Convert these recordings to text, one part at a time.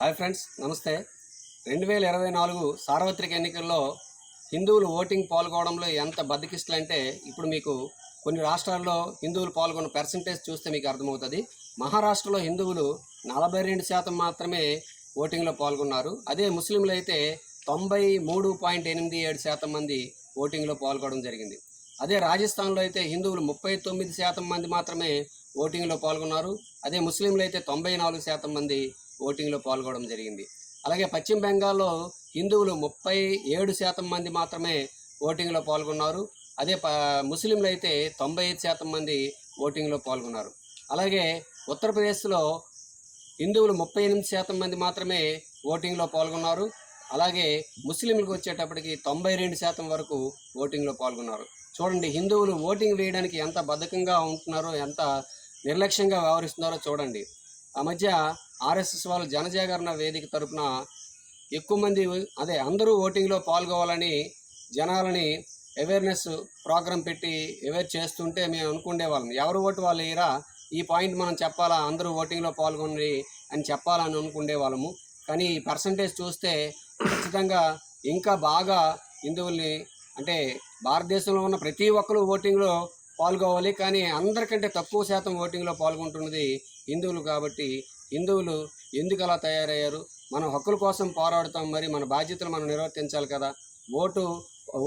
Hi friends, నమస్తే. 2024 సార్వత్రిక ఎన్నికల్లో హిందువులు ఓటింగ్ పాల్గొనడంలో ఎంత బద్దకిస్తులంటే ఇప్పుడు మీకు కొన్ని రాష్ట్రాల్లో హిందువులు పాల్గొన్న పర్సంటేజ్ చూస్తే మీకు అర్థమవుతుంది. మహారాష్ట్రలో హిందువులు 42% మాత్రమే ఓటింగ్లో పాల్గొన్నారు. అదే ముస్లింలు అయితే 93.87% మంది ఓటింగ్లో పాల్గొనడం జరిగింది. అదే రాజస్థాన్లో అయితే హిందువులు 39% మంది మాత్రమే ఓటింగ్లో పాల్గొన్నారు. అదే ముస్లింలు అయితే 94% మంది ఓటింగ్లో పాల్గొనడం జరిగింది. అలాగే పశ్చిమ బెంగాల్లో హిందువులు 37% మంది మాత్రమే ఓటింగ్లో పాల్గొన్నారు. అదే ముస్లింలు అయితే 95% మంది ఓటింగ్లో పాల్గొన్నారు. అలాగే ఉత్తరప్రదేశ్లో హిందువులు 38% మంది మాత్రమే ఓటింగ్లో పాల్గొన్నారు. అలాగే ముస్లింలకు వచ్చేటప్పటికి 92% వరకు ఓటింగ్లో పాల్గొన్నారు. చూడండి, హిందువులు ఓటింగ్ వేయడానికి ఎంత బద్ధకంగా ఉంటున్నారో, ఎంత నిర్లక్ష్యంగా వ్యవహరిస్తున్నారో చూడండి. ఆ మధ్య ఆర్ఎస్ఎస్ వాళ్ళు జనజాగరణ వేదిక తరపున ఎక్కువ మంది అందరూ ఓటింగ్లో పాల్గొవాలని జనాలని అవేర్నెస్ ప్రోగ్రాం పెట్టి అవేర్ చేస్తుంటే మేము అనుకునేవాళ్ళం, ఎవరు ఓటు వాళ్ళు వేయరా, ఈ పాయింట్ మనం చెప్పాలా, అందరూ ఓటింగ్లో పాల్గొని అని చెప్పాలని అనుకునేవాళ్ళము. కానీ ఈ పర్సంటేజ్ చూస్తే ఖచ్చితంగా ఇంకా బాగా హిందువుల్ని, అంటే భారతదేశంలో ఉన్న ప్రతి ఒక్కరు ఓటింగ్లో పాల్గొవాలి, కానీ అందరికంటే తక్కువ శాతం ఓటింగ్లో పాల్గొంటున్నది హిందువులు. కాబట్టి హిందువులు ఎందుకు అలా తయారయ్యారు? మనం హక్కుల కోసం పోరాడుతాం, మరి మన బాధ్యతలు మనం నిర్వర్తించాలి కదా.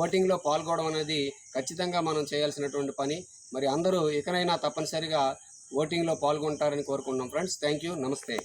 ఓటింగ్లో పాల్గొనడం అనేది ఖచ్చితంగా మనం చేయాల్సినటువంటి పని. మరి అందరూ ఇకనైనా తప్పనిసరిగా ఓటింగ్లో పాల్గొంటారని కోరుకుంటున్నాం ఫ్రెండ్స్. థ్యాంక్ యూ, నమస్తే.